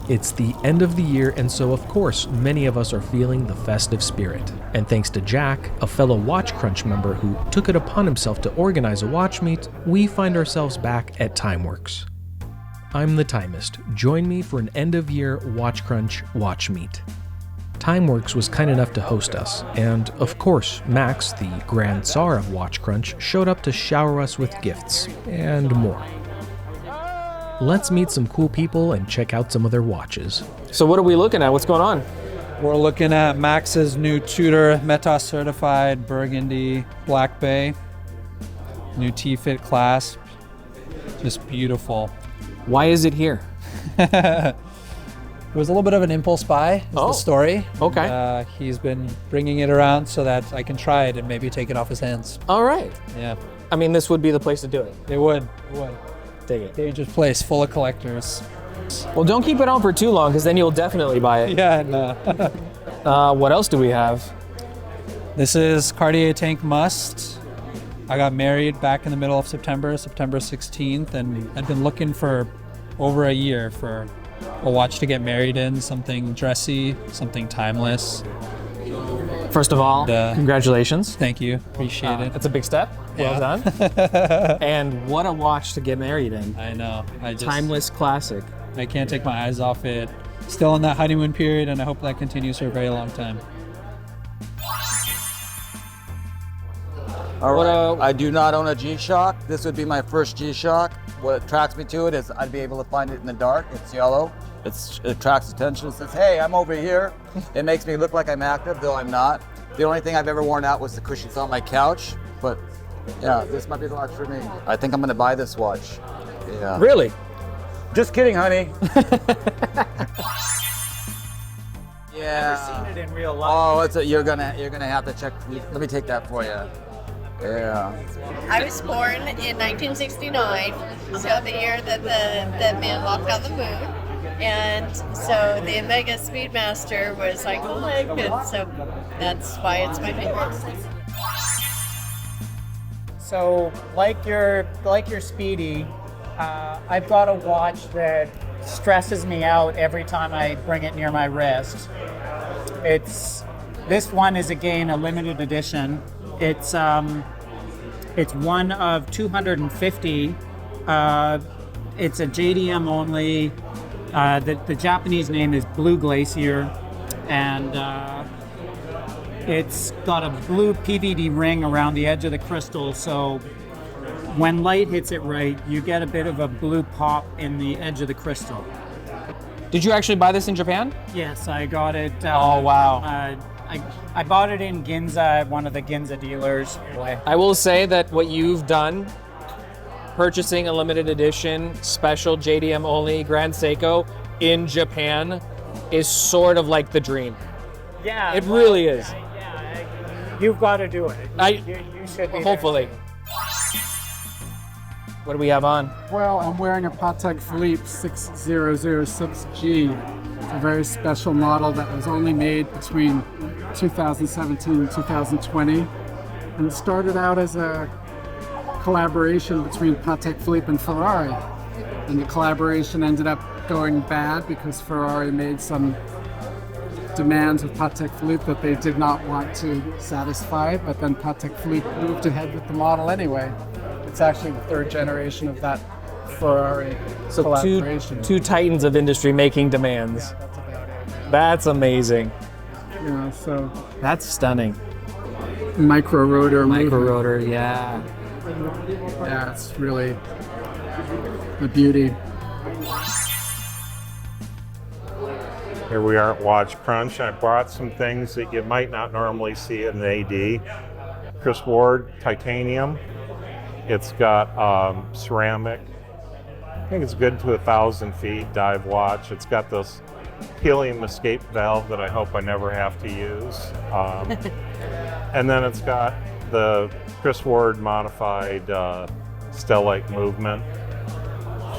It's the end of the year, and so of course, many of us are feeling the festive spirit. And thanks to Jack, a fellow WatchCrunch member who took it upon himself to organize a watch meet, we find ourselves back at Timeworks. I'm the Timist. Join me for an end-of-year WatchCrunch watch meet. Timeworks was kind enough to host us, and of course, Max, the Grand Tsar of WatchCrunch, showed up to shower us with gifts, and more. Let's meet some cool people and check out some of their watches. So what are we looking at? What's going on? We're looking at Max's new Tudor Meta certified Burgundy Black Bay. New T-fit clasp. Just beautiful. Why is it here? It was a little bit of an impulse buy, is the story. Okay. He's been bringing it around so that I can try it and maybe take it off his hands. All right. Yeah. I mean, this would be the place to do it. It would. It would. Dig it. Dangerous place, full of collectors. Well, don't keep it on for too long, because then you'll definitely buy it. Yeah, no. What else do we have? This is Cartier Tank Must. I got married back in the middle of September 16th, and I'd been looking for over a year for a watch to get married in, something dressy, something timeless. First of all, congratulations. Thank you, appreciate it. That's a big step. Well done. And what a watch to get married in. I know. Timeless classic. I can't take my eyes off it. Still in that honeymoon period, and I hope that continues for a very long time. All right. I do not own a G-Shock. This would be my first G-Shock. What attracts me to it is I'd be able to find it in the dark. It's yellow. It attracts attention. It says, hey, I'm over here. It makes me look like I'm active, though I'm not. The only thing I've ever worn out was the cushions on my couch. But yeah, this might be the watch for me. I think I'm going to buy this watch. Yeah. Really? Just kidding, honey. Yeah. Never seen it in real life. Oh, you're gonna have to check. Let me take that for you. Yeah. I was born in 1969, so the year that the man walked on the moon. And so the Omega Speedmaster was iconic, and so that's why it's my favorite. So, like your Speedy, I've got a watch that stresses me out every time I bring it near my wrist. This one is again a limited edition. It's one of 250. It's a JDM only. The Japanese name is Blue Glacier, and it's got a blue PVD ring around the edge of the crystal, so when light hits it right, you get a bit of a blue pop in the edge of the crystal. Did you actually buy this in Japan? Yes, I got it. Oh, wow. I bought it in Ginza at one of the Ginza dealers. I will say that what you've done, purchasing a limited edition, special JDM only Grand Seiko in Japan, is sort of like the dream. Yeah. It really is. Yeah, you've got to do it. You should be hopefully. there. What do we have on? Well, I'm wearing a Patek Philippe 6006G. It's a very special model that was only made between 2017 and 2020. And it started out as a collaboration between Patek Philippe and Ferrari. And the collaboration ended up going bad because Ferrari made some demands of Patek Philippe that they did not want to satisfy, but then Patek Philippe moved ahead with the model anyway. It's actually the third generation of that Ferrari collaboration. Two titans of industry making demands. Yeah, that's about it. That's amazing. Yeah, so That's stunning. micro rotor. Micro rotor, yeah. Yeah, it's really a beauty. Here we are at WatchCrunch. I brought some things that you might not normally see in an AD. Chris Ward titanium. It's got ceramic. I think it's good to 1,000 feet dive watch. It's got this helium escape valve that I hope I never have to use. And then it's got the Chris Ward modified Stellite movement.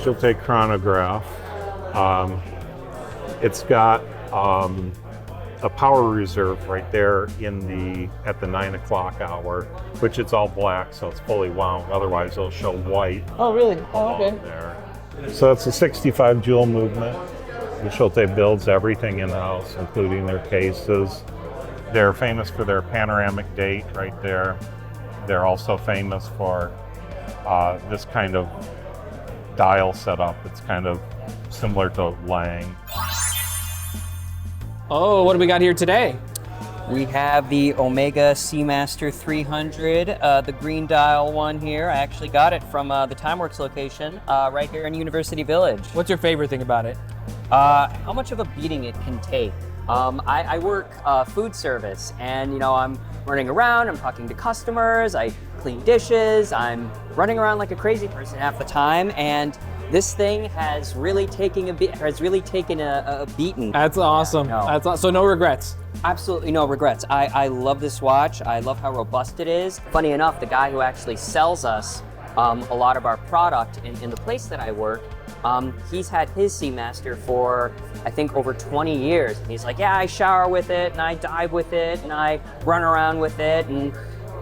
She'll take chronograph. It's got a power reserve right there at the 9 o'clock hour, which it's all black, so it's fully wound. Otherwise, it'll show white. Oh, really? Oh, okay. There. So it's a 65 jewel movement. Scholte builds everything in-house, including their cases. They're famous for their panoramic date right there. They're also famous for this kind of dial setup. It's kind of similar to Lang. Oh, what do we got here today? We have the Omega Seamaster 300, the green dial one here. I actually got it from the Timeworks location right here in University Village. What's your favorite thing about it? How much of a beating it can take. I work food service, and you know, I'm running around, I'm talking to customers, I clean dishes, I'm running around like a crazy person half the time, and this thing has really taken a beating. That's awesome. So no regrets. Absolutely no regrets. I love this watch. I love how robust it is. Funny enough, the guy who actually sells us a lot of our product in the place that I work, he's had his Seamaster for, I think, over 20 years. And he's like, yeah, I shower with it, and I dive with it, and I run around with it, and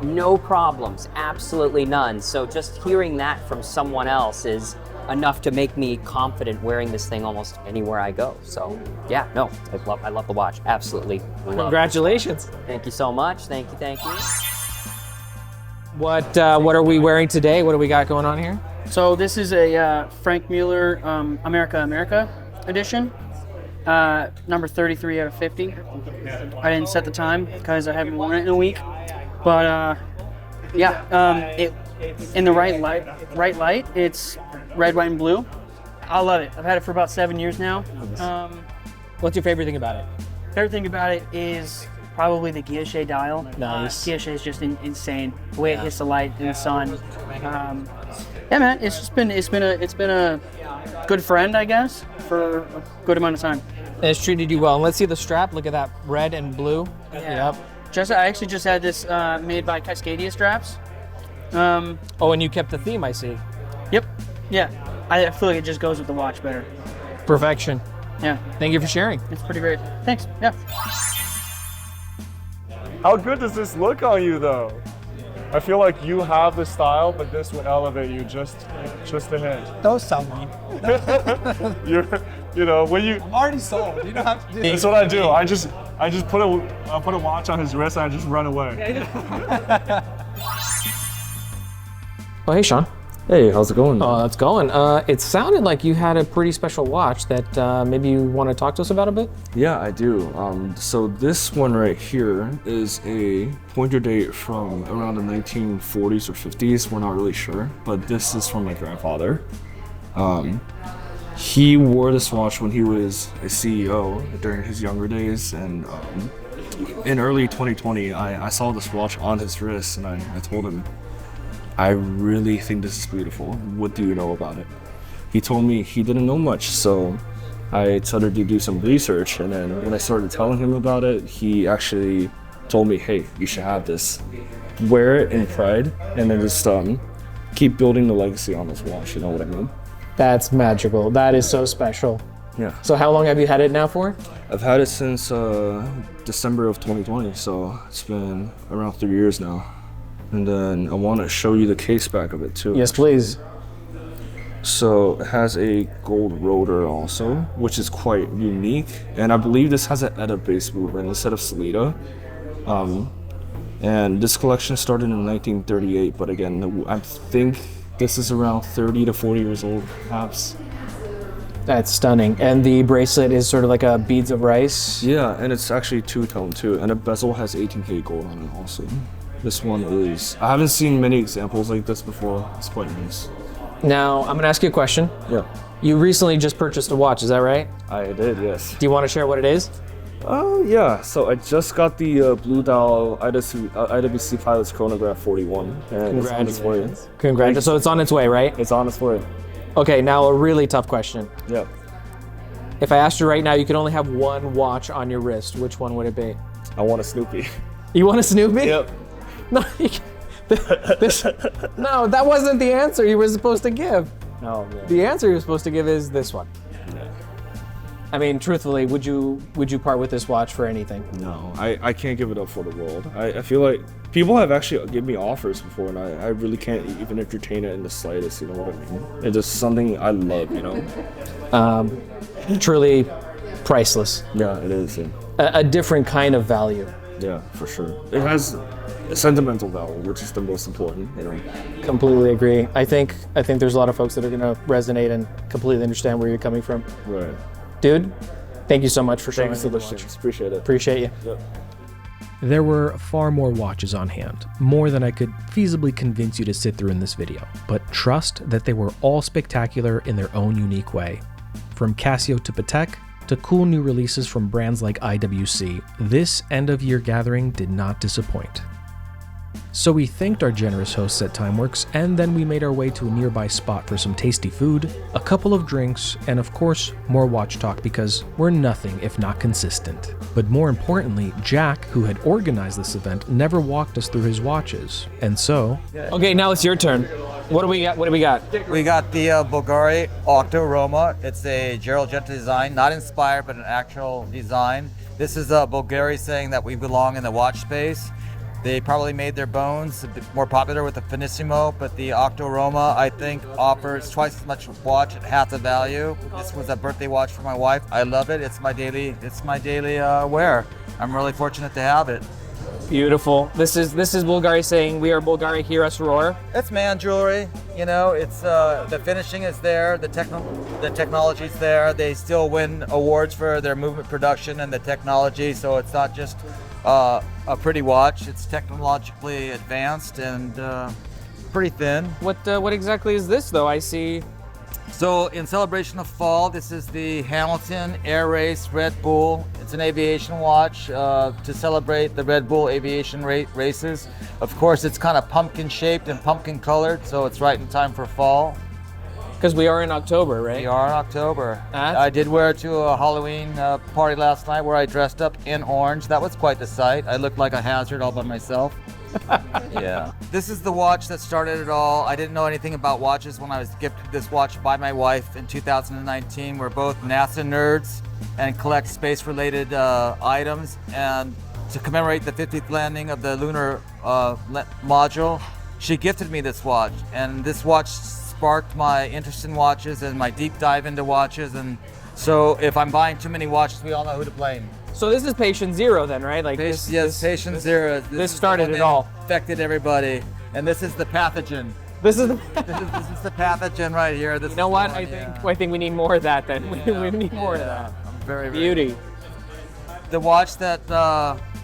no problems, absolutely none. So just hearing that from someone else is enough to make me confident wearing this thing almost anywhere I go. So yeah, no, I love the watch, absolutely. Congratulations. Thank you so much, thank you. What are we wearing today? What do we got going on here? So this is a Frank Mueller America edition, number 33 out of 50. I didn't set the time because I haven't worn it in a week, but it in the right light, it's red, white, and blue. I love it. I've had it for about 7 years now. What's your favorite thing about it? Favorite thing about it is probably the guilloche dial. Nice. Guilloche is just insane. The way it hits the light in the sun. Yeah, man, it's been a good friend, I guess, for a good amount of time. And it's treated you well. And let's see the strap. Look at that, red and blue. Yeah. Yep. I actually just had this made by Cascadia Straps. Oh, and you kept the theme, I see. Yep. Yeah. I feel like it just goes with the watch better. Perfection. Yeah. Thank you for sharing. It's pretty great. Thanks. Yeah. How good does this look on you, though? I feel like you have the style, but this would elevate you just a hint. Don't sell me. When you. I'm already sold. You don't have to do That's what I do. I just put a watch on his wrist and I just run away. Oh, hey, Sean. Hey, how's it going? Oh, it's going. It sounded like you had a pretty special watch that maybe you want to talk to us about a bit? Yeah, I do. So this one right here is a pointer date from around the 1940s or 50s. We're not really sure, but this is from my grandfather. He wore this watch when he was a CEO during his younger days, and in early 2020, I saw this watch on his wrist, and I told him, I really think this is beautiful. What do you know about it? He told me he didn't know much, so I started to do some research, and then when I started telling him about it, he actually told me, hey, you should have this. Wear it in pride, and then just keep building the legacy on this watch, you know what I mean? That's magical. That is so special. Yeah. So how long have you had it now for? I've had it since December of 2020, so it's been around 3 years now. And then I want to show you the case back of it too. Yes, please. So it has a gold rotor also, which is quite unique. And I believe this has an ETA base movement instead of Salida. And this collection started in 1938, but again, I think this is around 30 to 40 years old, perhaps. That's stunning. And the bracelet is sort of like a beads of rice? Yeah, and it's actually two-tone too. And the bezel has 18K gold on it also. This one is, I haven't seen many examples like this before. It's quite nice. Now, I'm gonna ask you a question. Yeah. You recently just purchased a watch, is that right? I did, yes. Do you want to share what it is? Yeah. So I just got the Blue Dial IWC Pilot's Chronograph 41. And it's on its way. Congratulations. So it's on its way, right? It's on its way. Okay, now a really tough question. Yeah. If I asked you right now, you could only have one watch on your wrist, which one would it be? I want a Snoopy. You want a Snoopy? Yep. No, no, that wasn't the answer you were supposed to give. No, man. The answer you were supposed to give is this one. Yeah. I mean, truthfully, would you part with this watch for anything? No, I can't give it up for the world. I feel like people have actually given me offers before, and I really can't even entertain it in the slightest, you know what I mean? It's just something I love, you know? Truly priceless. Yeah, it is. Yeah. A different kind of value. Yeah, for sure. It has a sentimental value, which is the most important, you know? Completely agree. I think there's a lot of folks that are gonna resonate and completely understand where you're coming from. Right. Dude, thank you so much for showing us the watch. Appreciate it. Appreciate you. Yep. There were far more watches on hand, more than I could feasibly convince you to sit through in this video, but trust that they were all spectacular in their own unique way. From Casio to Patek, to cool new releases from brands like IWC, this end-of-year gathering did not disappoint. So we thanked our generous hosts at Timeworks, and then we made our way to a nearby spot for some tasty food, a couple of drinks, and of course, more watch talk because we're nothing if not consistent. But more importantly, Jack, who had organized this event, never walked us through his watches. And so... Okay, now it's your turn. What do we got? We got the Bulgari Octo Roma. It's a Gerald Gentry design, not inspired, but an actual design. This is Bulgari saying that we belong in the watch space. They probably made their bones a bit more popular with the Finissimo, but the Octo Roma, I think, offers twice as much watch at half the value. This was a birthday watch for my wife. I love it. It's my daily wear. I'm really fortunate to have it. Beautiful. This is Bulgari saying we are Bulgari, hear us roar. It's man jewelry. You know, it's the finishing is there, the technology's there. They still win awards for their movement production and the technology, so it's not just a pretty watch. It's technologically advanced and pretty thin. What exactly is this though? I see. So in celebration of fall, this is the Hamilton Air Race Red Bull. It's an aviation watch to celebrate the Red Bull aviation races. Of course, it's kind of pumpkin shaped and pumpkin colored, so it's right in time for fall. Because we are in October, right? We are in October. I did wear it to a Halloween party last night where I dressed up in orange. That was quite the sight. I looked like a hazard all by myself. Yeah. This is the watch that started it all. I didn't know anything about watches when I was gifted this watch by my wife in 2019. We're both NASA nerds and collect space-related items. And to commemorate the 50th landing of the lunar module, she gifted me this watch. And this watch sparked my interest in watches and my deep dive into watches. And so if I'm buying too many watches, we all know who to blame. So this is patient zero then, right? Like patient zero. This started it all. Affected everybody. And this is the pathogen. This is the pathogen right here. You know what? I think we need more of that then. We need more of that. Very beauty. The watch that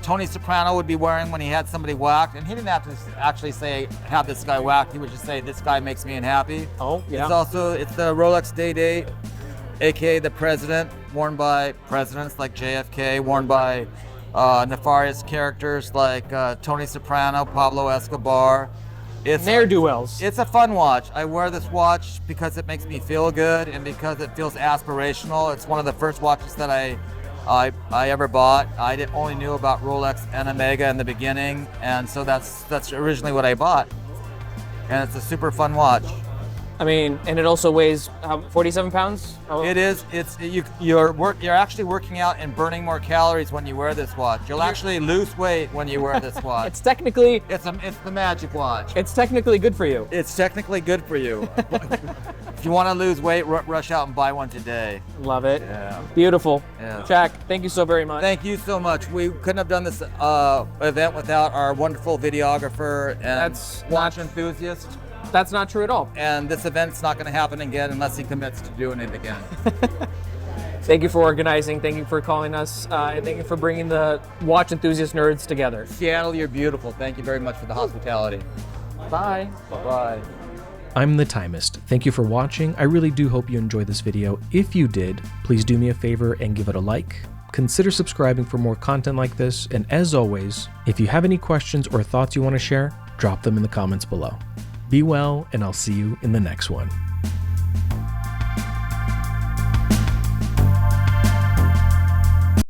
Tony Soprano would be wearing when he had somebody whacked, and he didn't have to actually say have this guy whacked. He would just say this guy makes me unhappy. Oh yeah. It's the Rolex Day, aka the President, worn by presidents like JFK, worn by nefarious characters like Tony Soprano, Pablo Escobar. It's ne'er-do-wells. It's a fun watch. I wear this watch because it makes me feel good and because it feels aspirational. It's one of the first watches that I ever bought. I only knew about Rolex and Omega in the beginning, and so that's originally what I bought. And it's a super fun watch. I mean, and it also weighs 47 pounds? It is. You're actually working out and burning more calories when you wear this watch. You'll actually lose weight when you wear this watch. It's technically... It's the magic watch. It's technically good for you. It's technically good for you. If you want to lose weight, rush out and buy one today. Love it. Yeah. Beautiful. Yeah. Jack, thank you so very much. Thank you so much. We couldn't have done this event without our wonderful videographer and watch enthusiast. That's not true at all. And this event's not going to happen again unless he commits to doing it again. Thank you for organizing. Thank you for calling us. And thank you for bringing the watch enthusiast nerds together. Seattle, you're beautiful. Thank you very much for the hospitality. Bye. Bye-bye. I'm the Timist. Thank you for watching. I really do hope you enjoyed this video. If you did, please do me a favor and give it a like. Consider subscribing for more content like this. And as always, if you have any questions or thoughts you want to share, drop them in the comments below. Be well, and I'll see you in the next one.